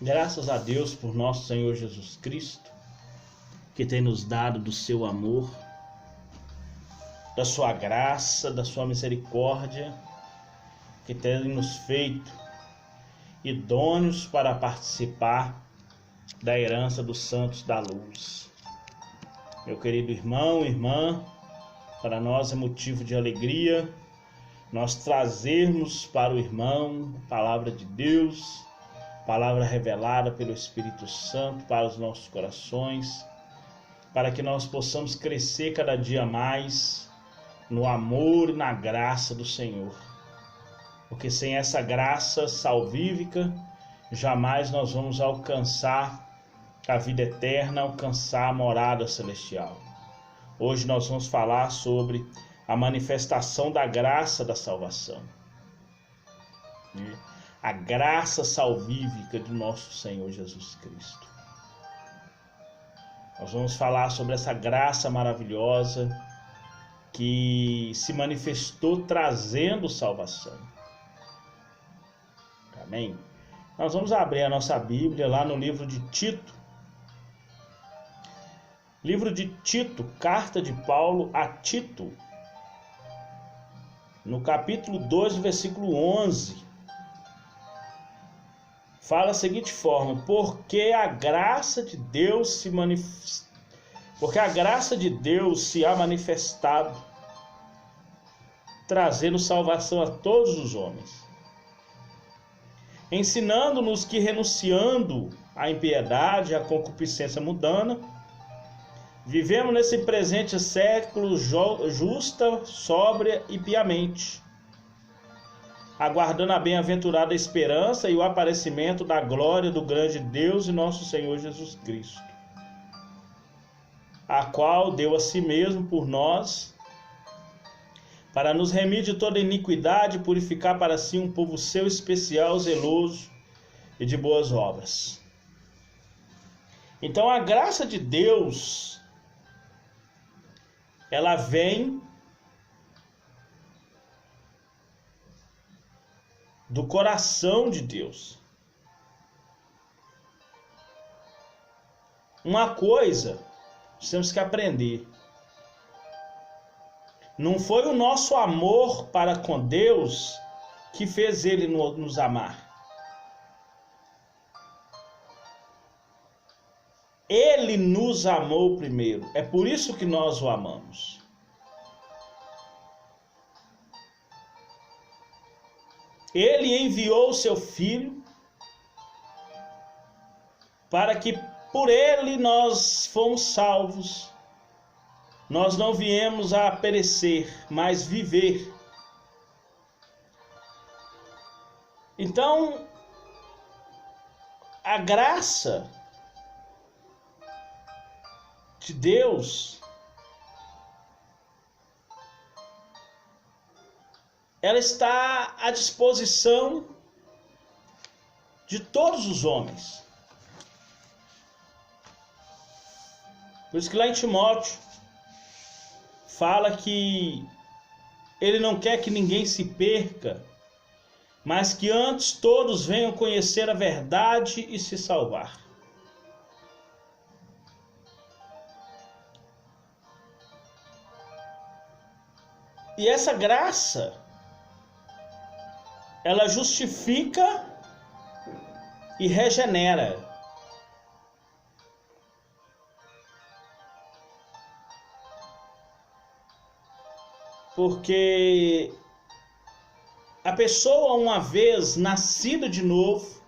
Graças a Deus por nosso Senhor Jesus Cristo, que tem nos dado do seu amor, da sua graça, da sua misericórdia, que tem nos feito idôneos para participar da herança dos santos da luz. Meu querido irmão, irmã, para nós é motivo de alegria nós trazermos para o irmão a palavra de Deus, palavra revelada pelo Espírito Santo para os nossos corações, para que nós possamos crescer cada dia mais no amor e na graça do Senhor. Porque sem essa graça salvífica, jamais nós vamos alcançar a vida eterna, alcançar a morada celestial. Hoje nós vamos falar sobre a manifestação da graça da salvação. A graça salvífica de nosso Senhor Jesus Cristo. Nós vamos falar sobre essa graça maravilhosa que se manifestou trazendo salvação. Amém? Nós vamos abrir a nossa Bíblia lá no livro de Tito. Livro de Tito, carta de Paulo a Tito. No capítulo 2, versículo 11. Fala da seguinte forma: porque a graça de Deus se há manifestado, trazendo salvação a todos os homens, ensinando-nos que, renunciando à impiedade e à concupiscência mundana, vivemos nesse presente século justa, sóbria e piamente, aguardando a bem-aventurada esperança e o aparecimento da glória do grande Deus e nosso Senhor Jesus Cristo, a qual deu a si mesmo por nós, para nos remir de toda iniquidade e purificar para si um povo seu especial, zeloso e de boas obras. Então a graça de Deus, ela vem do coração de Deus. Uma coisa nós temos que aprender: não foi o nosso amor para com Deus que fez Ele nos amar. Ele nos amou primeiro. É por isso que nós o amamos. Ele enviou o seu Filho para que por ele nós fomos salvos. Nós não viemos a perecer, mas viver. Então, a graça de Deus, ela está à disposição de todos os homens. Por isso que lá em Timóteo fala que ele não quer que ninguém se perca, mas que antes todos venham conhecer a verdade e se salvar. E essa graça, ela justifica e regenera. Porque a pessoa, uma vez nascida de novo,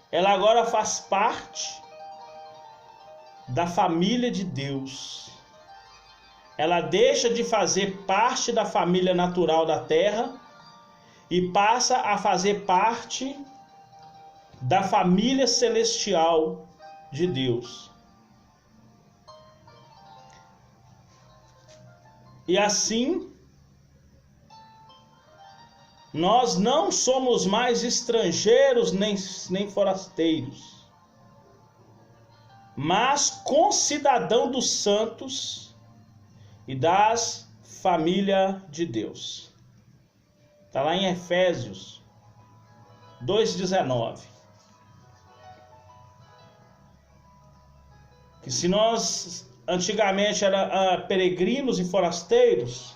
ela agora faz parte da família de Deus. Ela deixa de fazer parte da família natural da terra e passa a fazer parte da família celestial de Deus. E assim, nós não somos mais estrangeiros nem forasteiros, mas concidadão dos santos e das família de Deus. Está lá em Efésios, 2,19. Que se nós antigamente era peregrinos e forasteiros,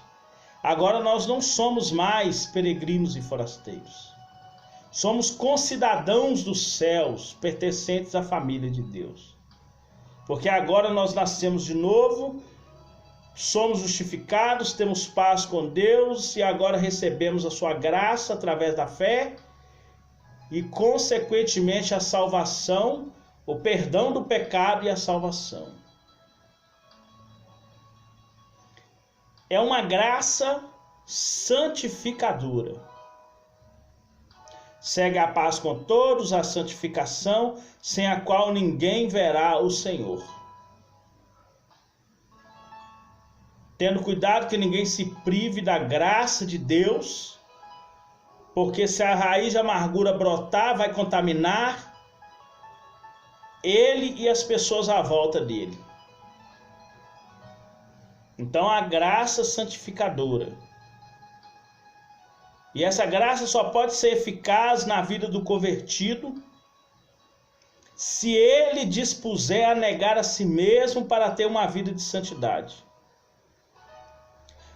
agora nós não somos mais peregrinos e forasteiros. Somos concidadãos dos céus, pertencentes à família de Deus. Porque agora nós nascemos de novo, somos justificados, temos paz com Deus e agora recebemos a sua graça através da fé e, consequentemente, a salvação, o perdão do pecado e a salvação. É uma graça santificadora. Segue a paz com todos, a santificação, sem a qual ninguém verá o Senhor. Tendo cuidado que ninguém se prive da graça de Deus, porque se a raiz de amargura brotar, vai contaminar ele e as pessoas à volta dele. Então, a graça santificadora. E essa graça só pode ser eficaz na vida do convertido se ele dispuser a negar a si mesmo para ter uma vida de santidade.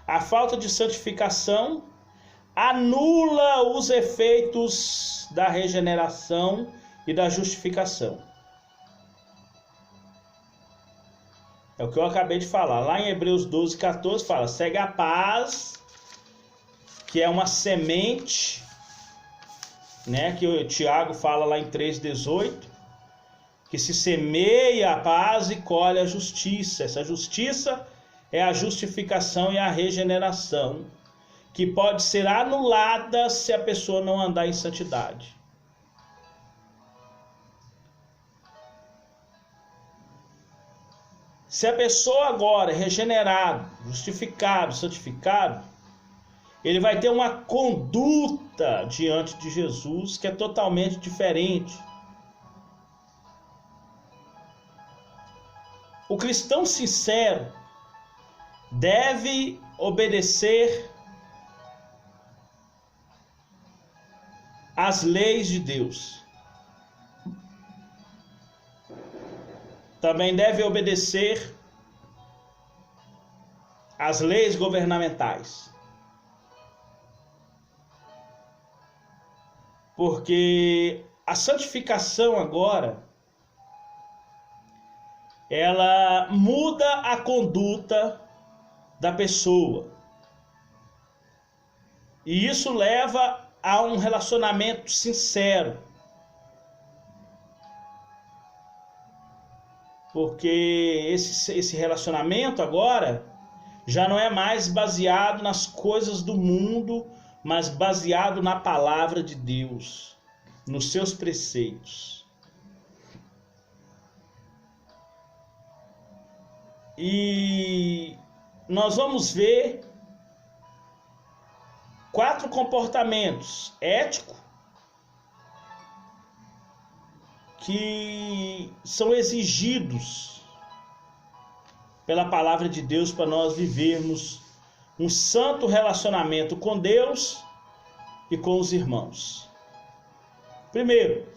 A falta de santificação anula os efeitos da regeneração e da justificação. É o que eu acabei de falar. Lá em Hebreus 12:14 fala: segue a paz, que é uma semente, né, que o Tiago fala lá em 3,18, que se semeia a paz e colhe a justiça. Essa justiça é a justificação e a regeneração, que pode ser anulada se a pessoa não andar em santidade. Se a pessoa agora é regenerado, justificado, santificado, ele vai ter uma conduta diante de Jesus que é totalmente diferente. O cristão sincero deve obedecer às leis de Deus. Também deve obedecer às leis governamentais. Porque a santificação agora, ela muda a conduta da pessoa. E isso leva a um relacionamento sincero. Porque esse relacionamento agora já não é mais baseado nas coisas do mundo, mas baseado na palavra de Deus, nos seus preceitos. E nós vamos ver 4 comportamentos éticos que são exigidos pela palavra de Deus para nós vivermos um santo relacionamento com Deus e com os irmãos. Primeiro,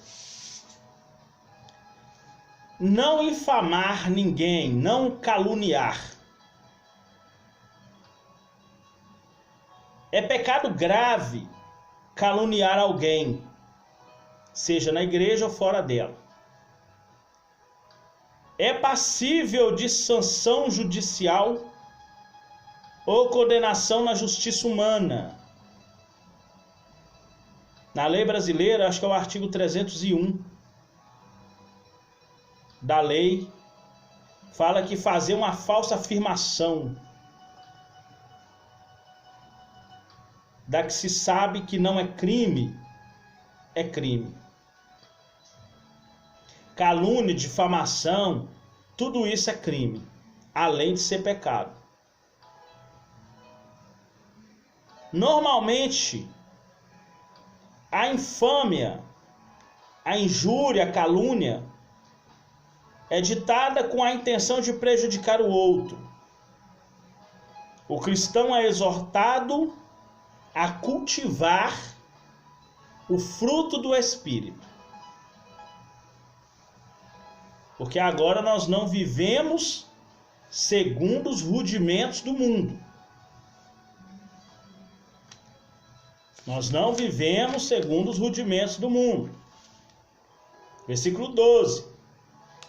não infamar ninguém, não caluniar. É pecado grave caluniar alguém, seja na igreja ou fora dela. É passível de sanção judicial ou condenação na justiça humana. Na lei brasileira, acho que é o artigo 301 da lei, fala que fazer uma falsa afirmação da que se sabe que não é crime, é crime. Calúnia, difamação, tudo isso é crime, além de ser pecado. Normalmente, a infâmia, a injúria, a calúnia é ditada com a intenção de prejudicar o outro. O cristão é exortado a cultivar o fruto do Espírito. Porque agora nós não vivemos segundo os rudimentos do mundo. Nós não vivemos segundo os rudimentos do mundo. Versículo 12.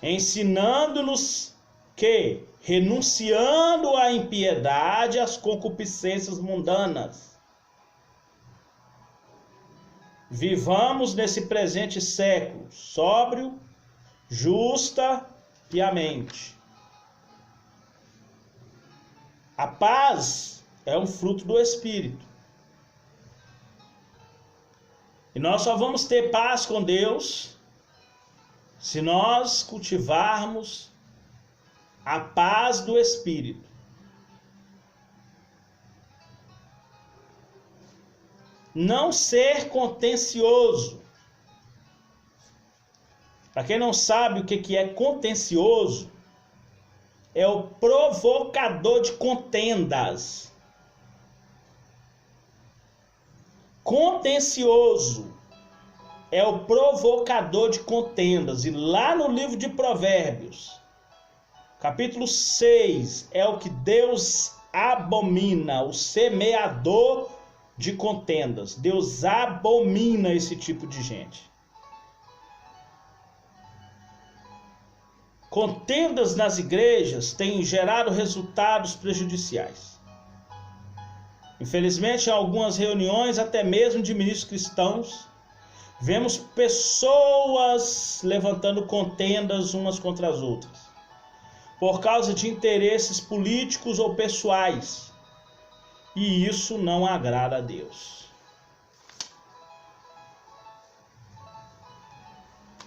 Ensinando-nos que, renunciando à impiedade, às concupiscências mundanas, vivamos nesse presente século, sóbrio, justa, piamente. A paz é um fruto do Espírito. E nós só vamos ter paz com Deus se nós cultivarmos a paz do Espírito. Não ser contencioso. Para quem não sabe o que é contencioso, é o provocador de contendas. Contencioso é o provocador de contendas. E lá no livro de Provérbios, capítulo 6, é o que Deus abomina, o semeador de contendas. Deus abomina esse tipo de gente. Contendas nas igrejas têm gerado resultados prejudiciais. Infelizmente, em algumas reuniões, até mesmo de ministros cristãos, vemos pessoas levantando contendas umas contra as outras, por causa de interesses políticos ou pessoais. E isso não agrada a Deus.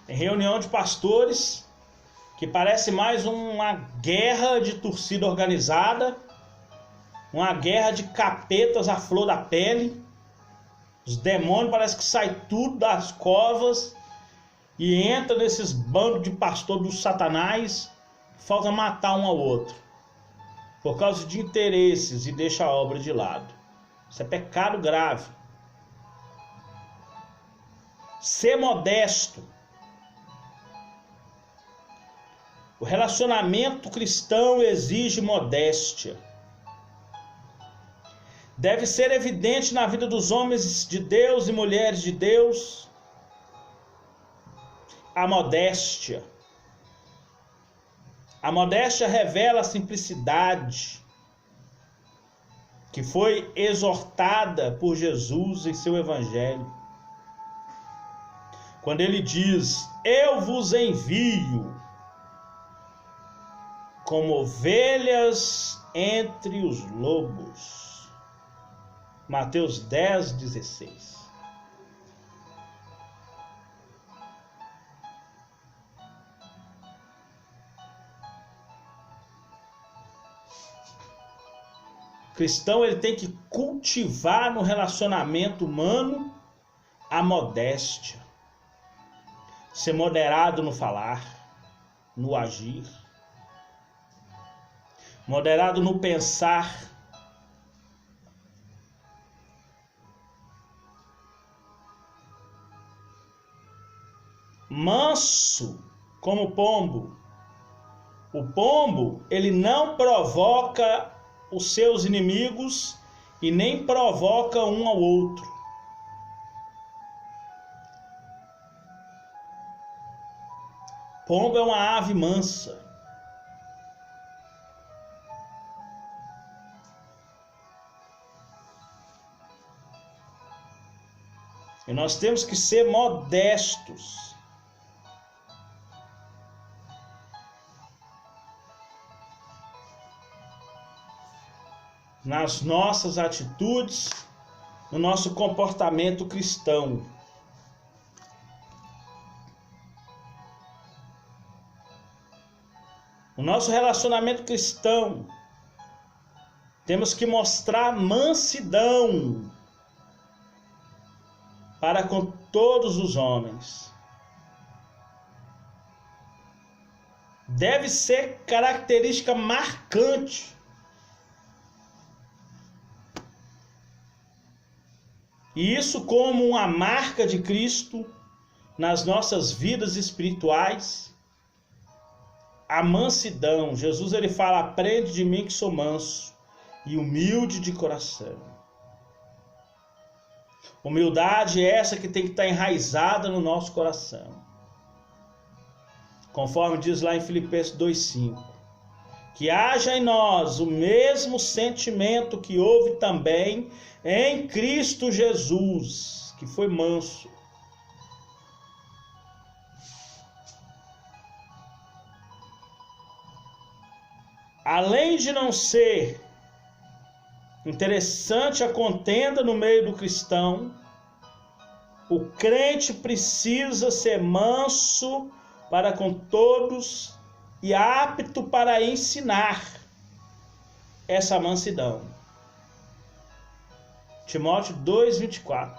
Em reunião de pastores, que parece mais uma guerra de torcida organizada, uma guerra de capetas à flor da pele. Os demônios parece que saem tudo das covas e entra nesses bandos de pastor do Satanás. Falta matar um ao outro por causa de interesses e deixa a obra de lado. Isso é pecado grave. Ser modesto. O relacionamento cristão exige modéstia. Deve ser evidente na vida dos homens de Deus e mulheres de Deus a modéstia. A modéstia revela a simplicidade que foi exortada por Jesus em seu evangelho. Quando ele diz: eu vos envio como ovelhas entre os lobos. Mateus 10, 16. O cristão ele tem que cultivar no relacionamento humano a modéstia. Ser moderado no falar, no agir. Moderado no pensar. Manso como pombo. O pombo, ele não provoca os seus inimigos e nem provoca um ao outro. Pombo é uma ave mansa. E nós temos que ser modestos. Nas nossas atitudes, no nosso comportamento cristão. O nosso relacionamento cristão, temos que mostrar mansidão para com todos os homens. Deve ser característica marcante. E isso como uma marca de Cristo nas nossas vidas espirituais. A mansidão. Jesus ele fala: aprende de mim que sou manso e humilde de coração. Humildade é essa que tem que estar enraizada no nosso coração. Conforme diz lá em Filipenses 2,5. Que haja em nós o mesmo sentimento que houve também em Cristo Jesus, que foi manso. Além de não ser interessante a contenda no meio do cristão, o crente precisa ser manso para com todos e apto para ensinar essa mansidão. Timóteo 2,24.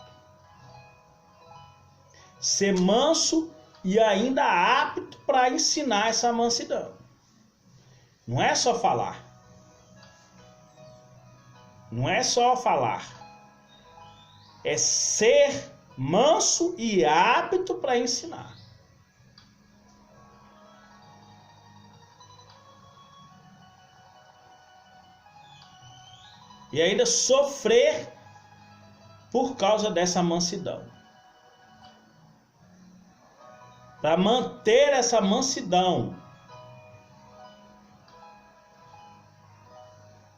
Ser manso e ainda apto para ensinar essa mansidão. Não é só falar. Não é só falar. É ser manso e apto para ensinar. E ainda sofrer por causa dessa mansidão. Para manter essa mansidão.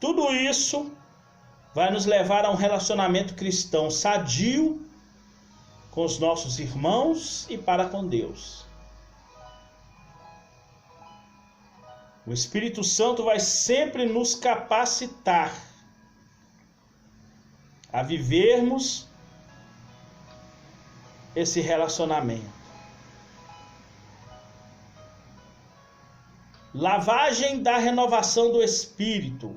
Tudo isso vai nos levar a um relacionamento cristão sadio com os nossos irmãos e para com Deus. O Espírito Santo vai sempre nos capacitar a vivermos esse relacionamento. Lavagem da renovação do Espírito.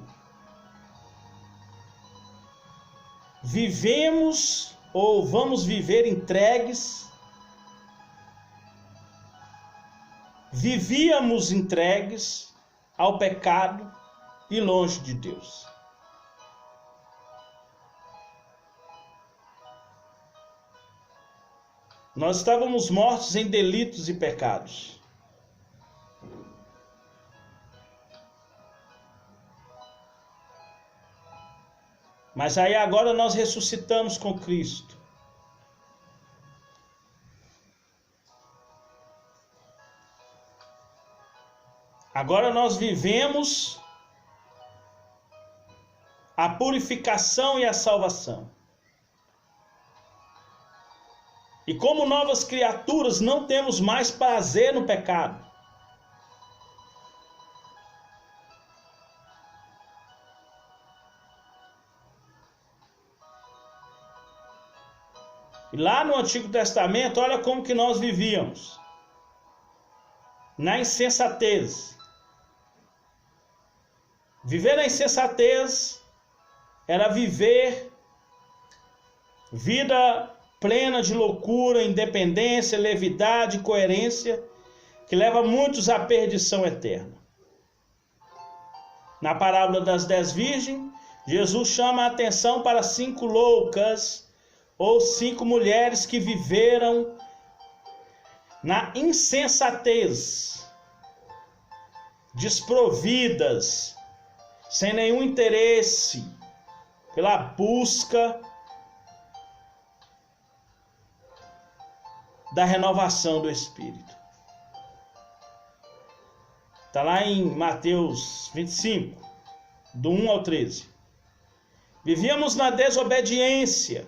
Vivemos ou vamos viver entregues. Vivíamos entregues ao pecado e longe de Deus. Nós estávamos mortos em delitos e pecados. Mas aí agora nós ressuscitamos com Cristo. Agora nós vivemos a purificação e a salvação. E como novas criaturas, não temos mais prazer no pecado. E lá no Antigo Testamento, olha como que nós vivíamos. Na insensatez. Viver na insensatez era viver vida plena de loucura, independência, levidade, coerência, que leva muitos à perdição eterna. Na parábola das 10 virgens, Jesus chama a atenção para 5 loucas, ou 5 mulheres que viveram na insensatez, desprovidas, sem nenhum interesse, pela busca da renovação do Espírito. Está lá em Mateus 25, do 1 ao 13. Vivíamos na desobediência,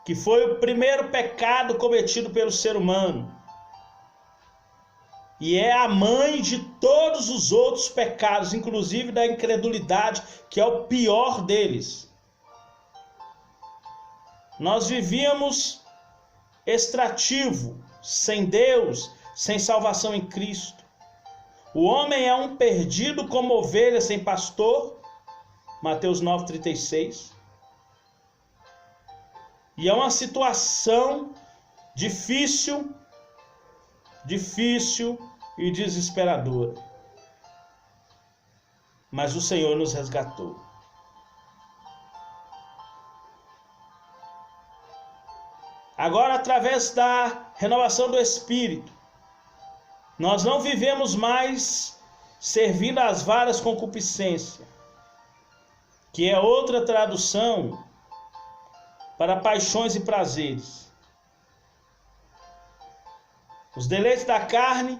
que foi o primeiro pecado cometido pelo ser humano. E é a mãe de todos os outros pecados, inclusive da incredulidade, que é o pior deles. Nós vivíamos extrativo, sem Deus, sem salvação em Cristo. O homem é um perdido como ovelha sem pastor, Mateus 9,36. E é uma situação difícil e desesperadora. Mas o Senhor nos resgatou. Agora, através da renovação do Espírito, nós não vivemos mais servindo às várias concupiscências, que é outra tradução para paixões e prazeres. Os deleites da carne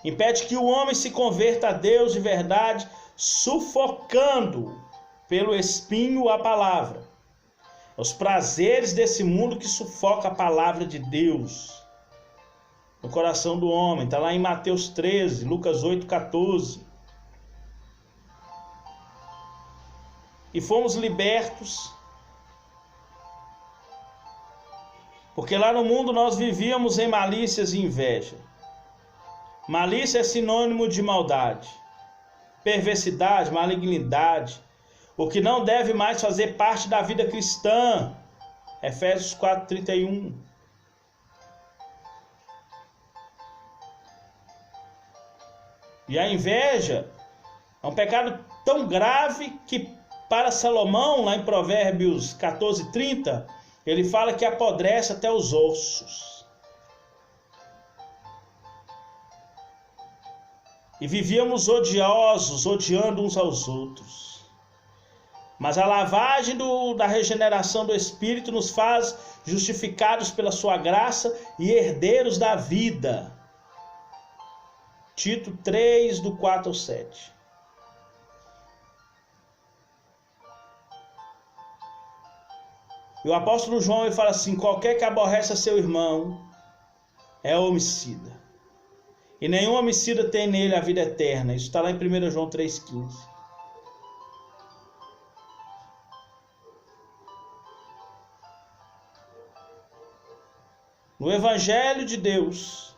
impedem que o homem se converta a Deus de verdade, sufocando pelo espinho a palavra. Os prazeres desse mundo que sufoca a palavra de Deus no coração do homem. Está lá em Mateus 13, Lucas 8, 14. E fomos libertos, porque lá no mundo nós vivíamos em malícias e inveja. Malícia é sinônimo de maldade, perversidade, malignidade, o que não deve mais fazer parte da vida cristã. Efésios 4:31. E a inveja é um pecado tão grave que, para Salomão, lá em Provérbios 14:30, ele fala que apodrece até os ossos. E vivíamos odiosos, odiando uns aos outros. Mas a lavagem da regeneração do Espírito nos faz justificados pela sua graça e herdeiros da vida. Tito 3, do 4 ao 7. E o apóstolo João ele fala assim: qualquer que aborrece a seu irmão é homicida. E nenhum homicida tem nele a vida eterna. Isso está lá em 1 João 3,15. No Evangelho de Deus,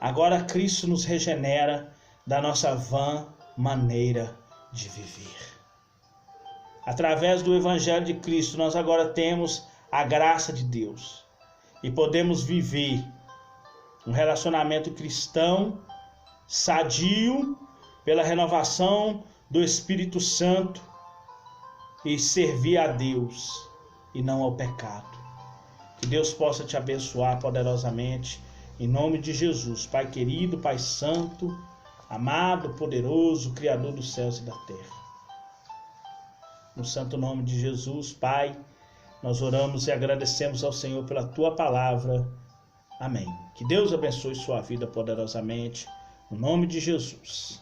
agora Cristo nos regenera da nossa vã maneira de viver. Através do Evangelho de Cristo, nós agora temos a graça de Deus e podemos viver um relacionamento cristão sadio pela renovação do Espírito Santo e servir a Deus e não ao pecado. Que Deus possa te abençoar poderosamente, em nome de Jesus, Pai querido, Pai santo, amado, poderoso, Criador dos céus e da terra. No santo nome de Jesus, Pai, nós oramos e agradecemos ao Senhor pela Tua palavra. Amém. Que Deus abençoe sua vida poderosamente, no nome de Jesus.